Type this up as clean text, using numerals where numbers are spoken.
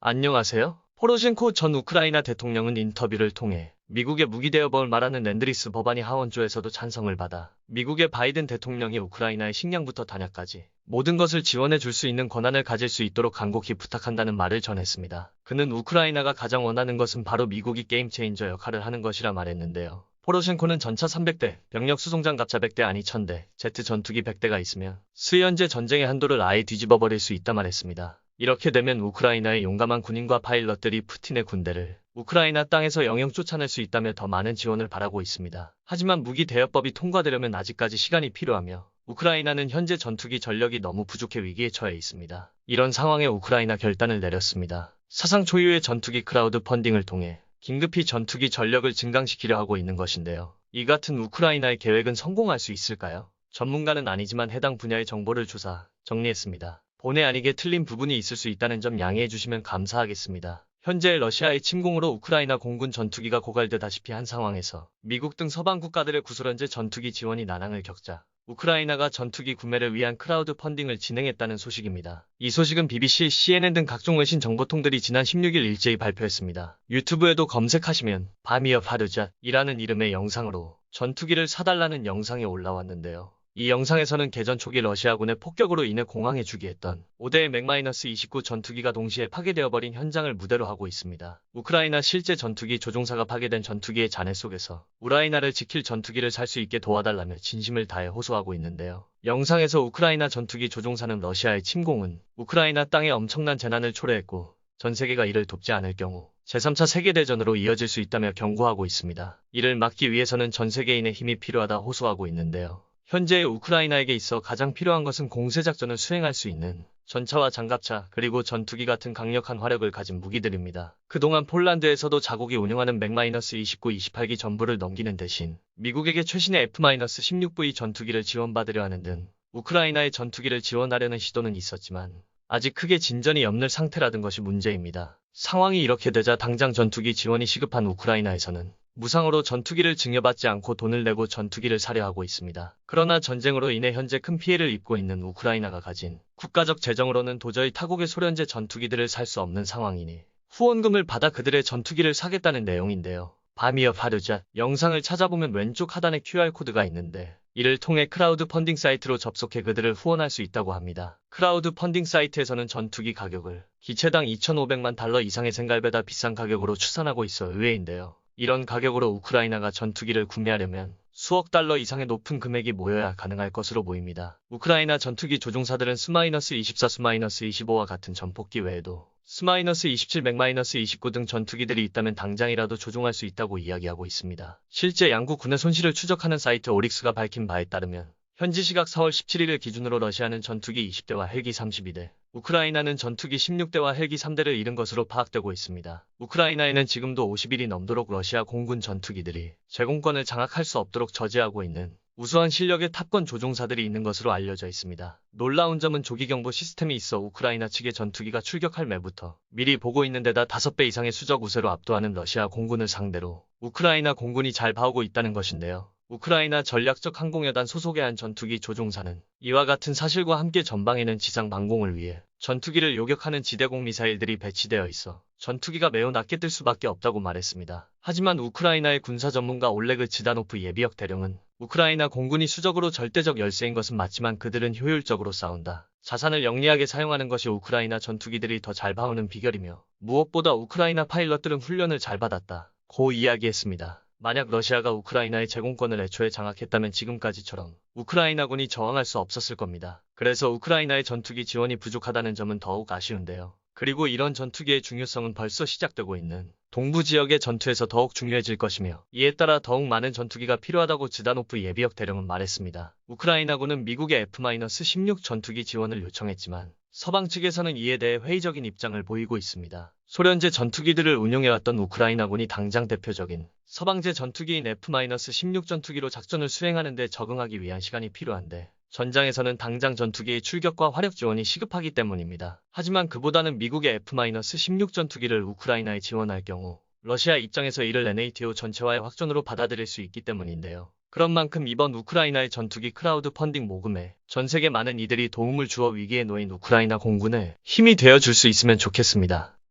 안녕하세요. 포로셴코 전 우크라이나 대통령은 인터뷰를 통해 미국의 무기 대여법을 말하는 랜드리스 법안이 하원조에서도 찬성을 받아 미국의 바이든 대통령이 우크라이나의 식량부터 단약까지 모든 것을 지원해 줄 수 있는 권한을 가질 수 있도록 간곡히 부탁한다는 말을 전했습니다. 그는 우크라이나가 가장 원하는 것은 바로 미국이 게임 체인저 역할을 하는 것이라 말했는데요. 포로셴코는 전차 300대, 병력 수송장 갑차 100대 아니 1000대, 제트 전투기 100대가 있으면 수현재 전쟁의 한도를 아예 뒤집어버릴 수 있다 말했습니다. 이렇게 되면 우크라이나의 용감한 군인과 파일럿들이 푸틴의 군대를 우크라이나 땅에서 영영 쫓아낼 수 있다며 더 많은 지원을 바라고 있습니다. 하지만 무기 대여법이 통과되려면 아직까지 시간이 필요하며 우크라이나는 현재 전투기 전력이 너무 부족해 위기에 처해 있습니다. 이런 상황에 우크라이나 결단을 내렸습니다. 사상 초유의 전투기 크라우드 펀딩을 통해 긴급히 전투기 전력을 증강시키려 하고 있는 것인데요. 이 같은 우크라이나의 계획은 성공할 수 있을까요? 전문가는 아니지만 해당 분야의 정보를 조사, 정리했습니다. 본의 아니게 틀린 부분이 있을 수 있다는 점 양해해 주시면 감사하겠습니다. 현재 러시아의 침공으로 우크라이나 공군 전투기가 고갈되다시피 한 상황에서 미국 등 서방 국가들의 구소련제 전투기 지원이 난항을 겪자 우크라이나가 전투기 구매를 위한 크라우드 펀딩을 진행했다는 소식입니다. 이 소식은 BBC, CNN 등 각종 외신 정보통들이 지난 16일 일제히 발표했습니다. 유튜브에도 검색하시면 바미어 파르잣이라는 이름의 영상으로 전투기를 사달라는 영상이 올라왔는데요. 이 영상에서는 개전 초기 러시아군의 폭격으로 인해 공황에 주기했던 5대의 맥-29 전투기가 동시에 파괴되어버린 현장을 무대로 하고 있습니다. 우크라이나 실제 전투기 조종사가 파괴된 전투기의 잔해 속에서 우크라이나를 지킬 전투기를 살 수 있게 도와달라며 진심을 다해 호소하고 있는데요. 영상에서 우크라이나 전투기 조종사는 러시아의 침공은 우크라이나 땅에 엄청난 재난을 초래했고 전 세계가 이를 돕지 않을 경우 제3차 세계대전으로 이어질 수 있다며 경고하고 있습니다. 이를 막기 위해서는 전 세계인의 힘이 필요하다 호소하고 있는데요. 현재의 우크라이나에게 있어 가장 필요한 것은 공세작전을 수행할 수 있는 전차와 장갑차 그리고 전투기 같은 강력한 화력을 가진 무기들입니다. 그동안 폴란드에서도 자국이 운영하는 맥-29, 28기 전부를 넘기는 대신 미국에게 최신의 F-16V 전투기를 지원받으려 하는 등 우크라이나의 전투기를 지원하려는 시도는 있었지만 아직 크게 진전이 없는 상태라는 것이 문제입니다. 상황이 이렇게 되자 당장 전투기 지원이 시급한 우크라이나에서는 무상으로 전투기를 증여받지 않고 돈을 내고 전투기를 사려 하고 있습니다. 그러나 전쟁으로 인해 현재 큰 피해를 입고 있는 우크라이나가 가진 국가적 재정으로는 도저히 타국의 소련제 전투기들을 살 수 없는 상황이니 후원금을 받아 그들의 전투기를 사겠다는 내용인데요. 바미어 파르잣 영상을 찾아보면 왼쪽 하단에 QR코드가 있는데 이를 통해 크라우드 펀딩 사이트로 접속해 그들을 후원할 수 있다고 합니다. 크라우드 펀딩 사이트에서는 전투기 가격을 기체당 2,500만 달러 이상의 생갈배다 비싼 가격으로 추산하고 있어 의외인데요. 이런 가격으로 우크라이나가 전투기를 구매하려면 수억 달러 이상의 높은 금액이 모여야 가능할 것으로 보입니다. 우크라이나 전투기 조종사들은 스-24, 스-25와 같은 전폭기 외에도 스-27, 맥-29 등 전투기들이 있다면 당장이라도 조종할 수 있다고 이야기하고 있습니다. 실제 양국 군의 손실을 추적하는 사이트 오릭스가 밝힌 바에 따르면 현지 시각 4월 17일을 기준으로 러시아는 전투기 20대와 헬기 32대, 우크라이나는 전투기 16대와 헬기 3대를 잃은 것으로 파악되고 있습니다. 우크라이나에는 지금도 50일이 넘도록 러시아 공군 전투기들이 제공권을 장악할 수 없도록 저지하고 있는 우수한 실력의 탑건 조종사들이 있는 것으로 알려져 있습니다. 놀라운 점은 조기경보 시스템이 있어 우크라이나 측의 전투기가 출격할 매부터 미리 보고 있는 데다 5배 이상의 수적 우세로 압도하는 러시아 공군을 상대로 우크라이나 공군이 잘 봐오고 있다는 것인데요. 우크라이나 전략적 항공여단 소속의 한 전투기 조종사는 이와 같은 사실과 함께 전방에는 지상 방공을 위해 전투기를 요격하는 지대공 미사일들이 배치되어 있어 전투기가 매우 낮게 뜰 수밖에 없다고 말했습니다. 하지만 우크라이나의 군사 전문가 올레그 지다노프 예비역 대령은 우크라이나 공군이 수적으로 절대적 열세인 것은 맞지만 그들은 효율적으로 싸운다. 자산을 영리하게 사용하는 것이 우크라이나 전투기들이 더 잘 봐오는 비결이며 무엇보다 우크라이나 파일럿들은 훈련을 잘 받았다. 고 이야기했습니다. 만약 러시아가 우크라이나의 제공권을 애초에 장악했다면 지금까지처럼 우크라이나군이 저항할 수 없었을 겁니다. 그래서 우크라이나의 전투기 지원이 부족하다는 점은 더욱 아쉬운데요. 그리고 이런 전투기의 중요성은 벌써 시작되고 있는 동부 지역의 전투에서 더욱 중요해질 것이며 이에 따라 더욱 많은 전투기가 필요하다고 지다노프 예비역 대령은 말했습니다. 우크라이나군은 미국의 F-16 전투기 지원을 요청했지만 서방 측에서는 이에 대해 회의적인 입장을 보이고 있습니다. 소련제 전투기들을 운용해왔던 우크라이나군이 당장 대표적인 서방제 전투기인 F-16 전투기로 작전을 수행하는 데 적응하기 위한 시간이 필요한데 전장에서는 당장 전투기의 출격과 화력 지원이 시급하기 때문입니다. 하지만 그보다는 미국의 F-16 전투기를 우크라이나에 지원할 경우 러시아 입장에서 이를 NATO 전체와의 확전으로 받아들일 수 있기 때문인데요. 그런 만큼 이번 우크라이나의 전투기 크라우드 펀딩 모금에 전 세계 많은 이들이 도움을 주어 위기에 놓인 우크라이나 공군에 힘이 되어줄 수 있으면 좋겠습니다.